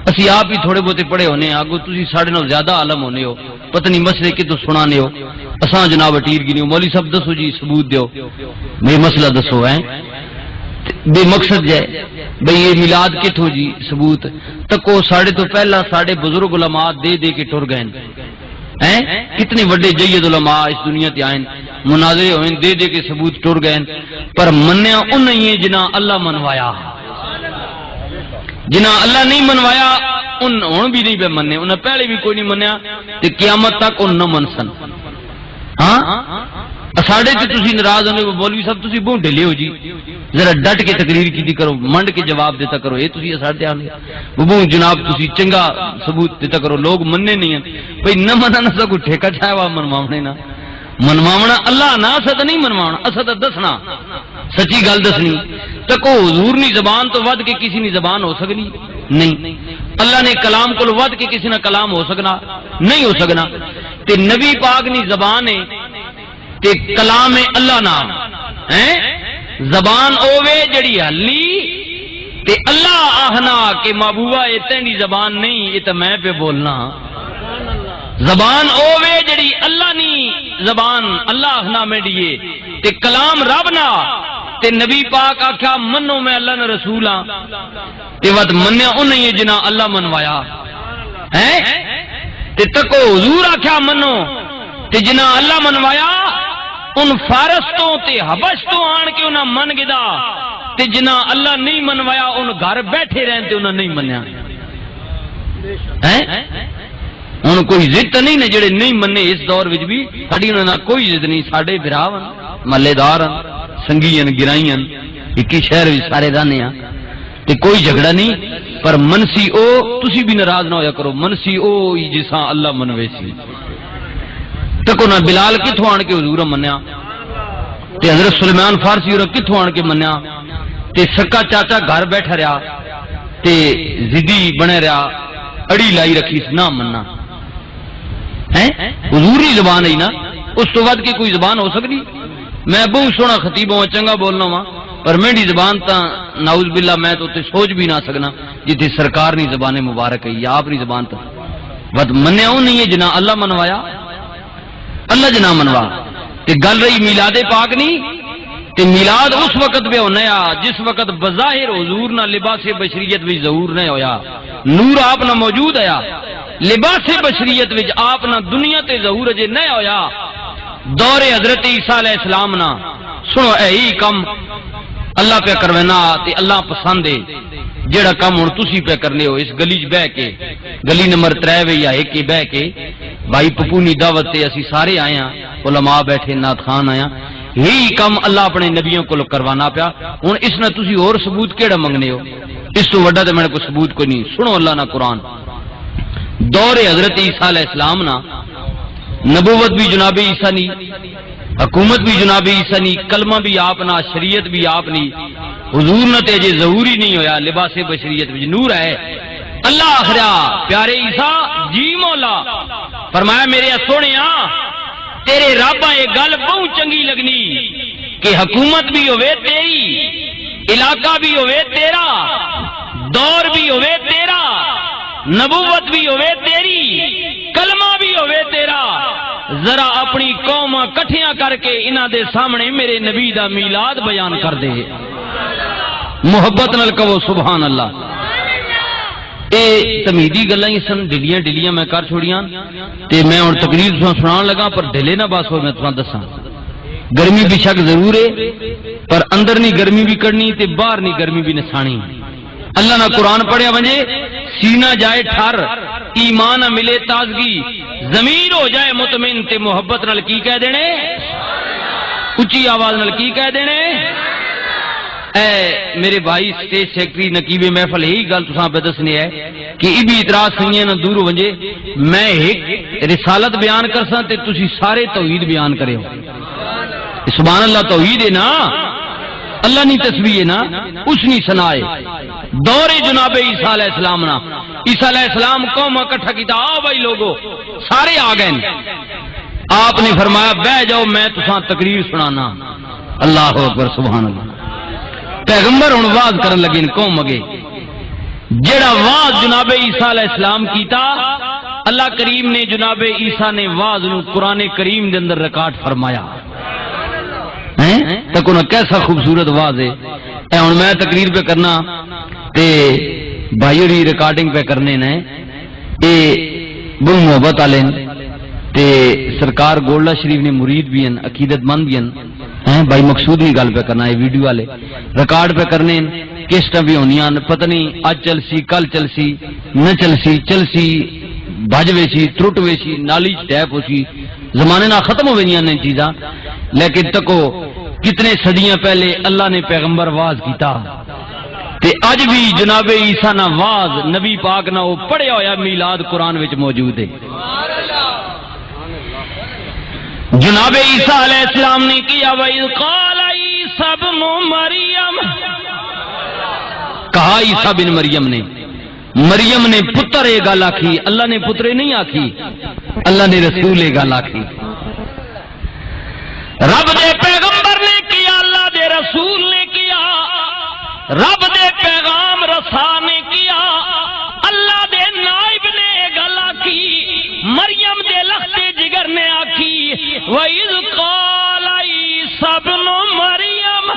اسی آپ ہی تھوڑے بہتے پڑھے ہونے ہیں، آگو تسی ساڑھے نال زیادہ عالم ہونے ہو، پتہ نہیں مسئلے کی تو سنانے ہو، اساں جناب اٹیر گی نہیں، مولوی صاحب دسو جی ثبوت دیو، میں مسئلہ دسو ہے بے مقصد جائے بھئی یہ میلاد کتھو جی ثبوت تکو ساڑھے تو پہلا ساڑھے بزرگ علماء دے دے کے ٹر گئے ہیں، کتنے وڈے جید علماء اس دنیا تے آئیں، مناظرے ہوئیں دے دے کے ثبوت ٹر گئے، پر منیا ان نہیں ہے جنہ اللہ منوایا، جنہ اللہ نہیں منوایا ان بھی نہیں پہ مننے، انہیں پہلے بھی کوئی نہیں منیا تے قیامت تک ان نہ منسن۔ ہاں ساڑھے تے تسی ناراض ہونے مولوی صاحب تسی بہت ڈھلے ہو جی، ذرا ڈٹ کے تقریر کی کرو، منڈ کے جواب دیتا کرو، یہ تسی ساڑھے آنے وہ جناب تسی چنگا ثبوت دیتا کرو، لوگ مننے نہیں ہیں بھئی نہ مننا نہ سکو ٹھیکہ چھایا ہوا منواونے نہ منواونا اللہ نہ اسد نہیں منواونا، اسد دسنا سچی گل دسنی تکو حضور نی زبان تو ود کے کسی نی زبان ہو سکنی نہیں، اللہ نے کلام کو ود کے کسی نہ کلام ہو سکنا نہیں ہو سکنا، تے نبی پاک نی زبان ہے تے کلام اللہ نام ہیں، زبان اوے جڑی ہلی تے اللہ آہنا کہ محبوبہ یہ تیری زبان نہیں، یہ تو میں پہ بولنا، زبان اوے جڑی اللہ نی زبان اللہ آہنا میں دیئے تے کلام رب نا تے نبی پاک آکھا منو میں اللہ نے رسول ہاں تے وقت منیا ان نہیں ہے جنہ اللہ منوایا ہیں، تے تکو حضور آکھا منو تے جنہ اللہ منوایا ان فارس تو تے حبش تو آن کے انہاں من گدا تے جنہ اللہ نہیں منوایا ان گھر بیٹھے رہن تے انہاں نہیں منیا ان کوئی ضد نہیں نے جڑے نہیں مننے اس دور وچ بھی ساڈی انہاں نال کوئی ضد نہیں، ساڈے بھراون محلے دار سنگیاں گرائیاں ایک ہی شہر وچ سارے رہنے ہاں تے کوئی جھگڑا نہیں، پر منسی او تسی بھی ناراض نہ ہویا کرو، منسی او جساں اللہ منوے سی تکو نہ بلال کتھوں آن کے حضور منیا تے حضرت سلیمان فارسی اور کتھوں آن کے منیا تے سکا چاچا گھر بیٹھا رہا تے زدی بنے رہا اڑی لائی رکھی نہ مننا ہیں، حضور ہی زبان ہے نا، اس تو بعد کی کوئی زبان ہو سکتی؟ میں بہت سونا خطیب ہوں چنگا بولنا وا پر میری زبان تا نعوذ باللہ میں تو تے سوچ بھی نہ سکنا جتھے سرکار نی زبان مبارک ہے یا آپ نی زبان تا ود منیا ہوں نہیں ہے جنہ اللہ منوایا، اللہ جنا منوا تے گل رہی میلاد پاک نہیں تے میلاد اس وقت پہ ہونا جس وقت بظاہر حضور نہ لباس بشریت بھی ظہور نہ ہویا، نور آپ نہ موجود آیا، لباس بشریت وچ آپ نہ دنیا تے ظہور اجے نہ ہویا، دور حضرت عیسیٰ علیہ السلام نہ سنو اے کم اللہ پہ کروینا تے اللہ پسند ہے جیڑا کم ہن تسی پہ کرنے ہو اس گلی چ بہ کے گلی نمبر 3 یا 1 بہ کے بھائی پپونی دعوت تے اسی سارے آئے ہیں، علماء بیٹھے نعت خان آیا، یہی کم اللہ اپنے نبیوں کو کروانا پیا، ہن اس نے تسی اور ثبوت کیڑا منگنے ہو؟ اس تو وڈا تے میرے کو ثبوت کوئی نہیں، سنو اللہ نا قرآن، دور حضرت عیسیٰ علیہ السلام نا نبوت بھی جناب عیسیٰ نی، حکومت بھی جناب عیسیٰ نی، کلمہ بھی آپ نا، شریعت بھی آپ نی، حضور نہ تے جے ظہوری نہیں ہویا، لباس بشریت وچ نور ہے، اللہ آخرا پیارے عیسیٰ جی مولا فرمایا میرے سونیا تیرے رابا یہ گل بہت چنگی لگنی کہ حکومت بھی ہوئے تیری، علاقہ بھی ہوئے تیرا، دور بھی ہوئے تیرا، نبوت بھی ہوئے تیری، کلمہ بھی ہوئے تیرا، ذرا اپنی قوم کٹھیاں کر کے انہاں دے سامنے میرے نبی دا میلاد بیان کر دے، محبت نال کہو سبحان اللہ۔ اے تمیدی گلاں ہی سن ڈلیاں ڈلیاں میں کر چھوڑیاں تے میں ہن تقریر سنان لگا پر ڈھلے نہ بس ہو، میں تساں دساں گرمی بھی شک ضرور ہے پر اندر نہیں گرمی بھی کرنی تے باہر نہیں گرمی بھی نسانی، اللہ نہ قرآن پڑھیا ونجے سینہ جائے ٹھر، ایمان ملے تازگی، زمین ہو جائے مطمئن تے محبت نال کی کہہ دینے، اچھی آواز نال کی کہہ دینے، اے میرے بھائی سٹیج سیکٹری نقیب محفل یہی گل تساں پہ دسنی ہے کہ ای بھی اعتراض سنگیاں نہ دور ونجے میں ایک رسالت بیان کرساں تے تسی سارے توحید بیان کرے ہو، سبحان اللہ توحید ہے نا، اللہ نی تسبیح ہے نا، اس نی ثنا ہے، دور جناب عیسیٰ علیہ السلام نا، عیسیٰ علیہ السلام قوم اکٹھا کیتا، آؤ بھائی لوگو سارے آ گئے، آپ نے فرمایا بہ جاؤ میں تساں تقریر سنانا، اللہ اکبر سبحان اللہ، پیغمبر ہن واز کرن لگے قوم اگے جڑا واز جناب عیسیٰ علیہ السلام کیتا اللہ کریم نے جناب عیسیٰ نے was no Quran cream they another record فرمایا تک انہوں کیسا خوبصورت واز ہے اے ہن میں تقریر پہ کرنا تے بھائی ری ریکارڈنگ پہ کرنے نے اے بہت محبت والے تے سرکار گولڈا شریف نے مرید بھی ہیں عقیدت مند بھی ہیں بھائی مقصود نہیں گل پہ کرنا ہے ویڈیو والے ریکارڈ پہ کرنے کیسٹاں بھی ہونیاں پتہ نہیں اج چلسی کل چلسی نہ چلسی بج ویسی ٹرٹ ویسی نالی ٹیپ ہو سی زمانے نہ ختم ہو گئی نے چیزاں لیکن تکو کتنے صدیاں پہلے اللہ نے پیغمبر واز کیتا تے اج بھی جناب عیسیٰ نا واز نبی پاک نا وہ پڑھیا ہویا میلاد قرآن وچ موجود ہے جناب عیسیٰ علیہ السلام نے کیا وَإِذْ قَالَ عِيسَى ابْنُ مَرْيَمَ کہا عیسیٰ بن مریم نے پتر یہ گل آکھی اللہ نے پترے نہیں آکھی اللہ نے رسول یہ گل آکھی رب دے پیغمبر نے کیا اللہ دے رسول نے کیا رب دے پیغام رسا نے کیا اللہ دے نائب نے گل آکھی مریم دے لختے جگر نے آکھی وَإِذْ قَالَ عِيسَى ابْنُ مَرْيَمَ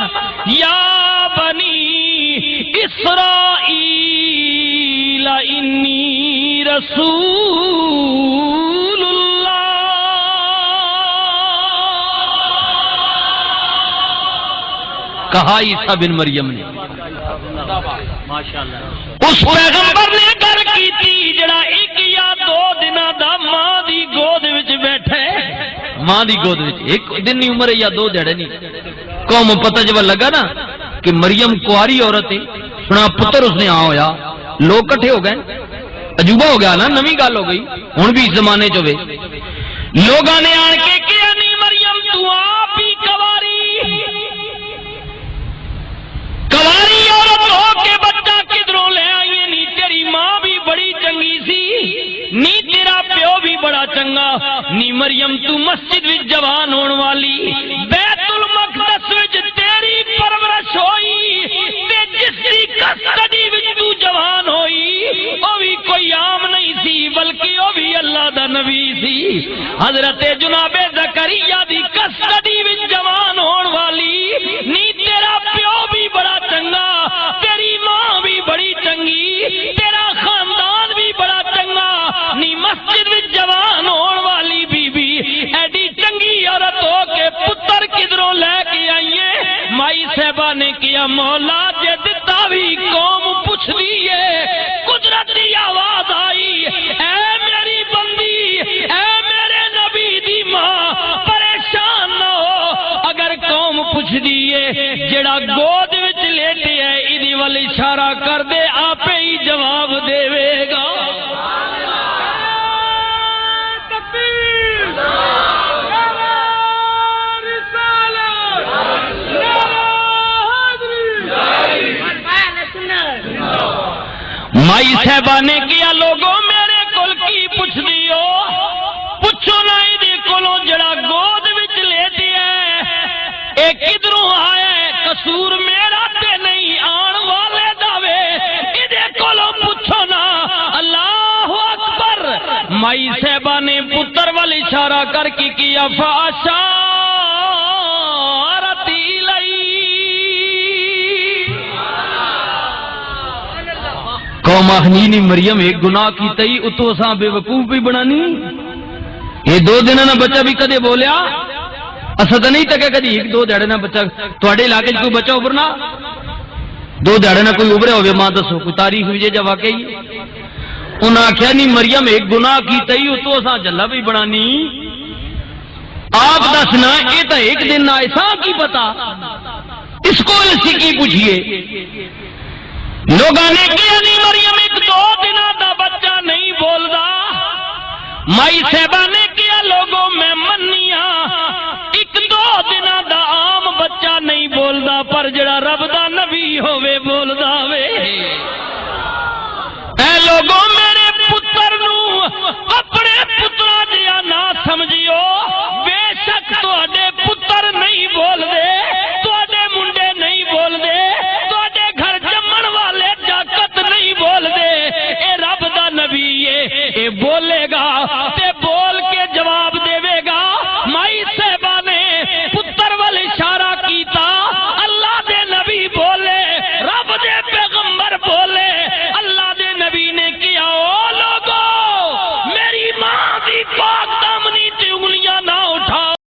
يَا بَنِي إِسْرَائِيلَ إِنِّي رَسُولُ اللَّهِ کہا عیسیٰ بن مریم نے اس پیغمبر نے گل کیتی جڑا ایک یا دو دنوں دا ماں دی گود وچ بیٹھے ماں دی گود وچ ایک دن دی عمر ہے یا دو دھڑے نہیں قوم پتہ جب لگا نا کہ مریم کواری عورت ہے سنا پتر اس نے ہویا لوگ کٹھے ہو گئے عجوبہ ہو گیا نا نویں گل ہو گئی ہن بھی اس زمانے چ ہوے لوگاں نے آن کے کہیا نہیں مریم تو آپ ہی کواری عورت ہو کے بچہ کدھروں لے آئی نی تیری ماں بھی بڑی چنگی سی نی تیرا پیو بھی بڑا چنگا نی مریم تو مسجد وچ جوان ہون والی بیت المقدس وچ تیری پرورش ہوئی تے جس دی کسٹڈی وچ تو جوان ہوئی او بھی کوئی عام نہیں سی بلکہ او بھی اللہ دا نبی سی حضرت جناب زکریا دی کسٹڈی وچ جوان ہون والی نی تیرا پیو بھی بڑا چنگا تیری ماں بھی بڑی چنگی تیرا خاندان بھی بڑا چنگا نی مسجد وچ جوان ہون والی بی بی ایڈی چنگی عورت ہو کے پتر کدھروں لے کے آئیے مائی صاحبہ نے کیا مولا جے دتا بھی قوم پوچھ دیئے قدرتی آواز آئی اے میری بندی اے میرے نبی دی ماں پریشان نہ ہو اگر قوم پوچھ دیئے جڑا گود وچ لیٹے ہے ایدی وال اشارہ کر دے آپ ہی جواب دے گا مائی صاحبہ نے کیا لوگوں میرے کول کی پوچھ دیو پوچھو نہ ایدی کولوں جڑا گود وچ لیٹی ہے اے کدھروں آیا ہے قصور میرا تے نہیں آن والے دعوے ایدے کولوں پوچھو نا اللہ اکبر مائی صاحبہ نے پتر وال اشارہ کر کے کیا فاشارت الی قوم آخنی مریم ایک گناہ کی تئی اتو اساں بے وقوف بھی بنانی یہ دو دن نہ بچہ بھی کدے بولیا اسا تو نہیں تکے کدی ایک دو دہڑے نہ بچہ تواڈے علاقے کوئی بچہ ابھرنا دو دہڑے نہ کوئی ابھرے ہوے ماں دسو کوئی تاریخ وچ جا واقعی انہاں آکھیا نہیں مریم ایک گناہ کی تئی اتو اساں جلا بھی بنانی آپ دسنا یہ تو ایک دن نہ ایسا کی پتا اس کو اسی کی پوچھئے لوگاں نے کیا نہیں مریم ایک دو دنوں دا بچہ نہیں بولدا مائی صاحبہ نے کیا لوگوں میں منیا ایک دو دنوں دا عام بچہ نہیں بولدا پر جڑا رب دا نبی ہوے بولدا وے اے لوگوں میرے پتر نو اپنے پترا جیا نہ سمجھیو بے شک تواڈے پتر نہیں بول دے تواڈے منڈے نہیں بول دے تواڈے گھر جمن والے جاکت نہیں بول بولے گا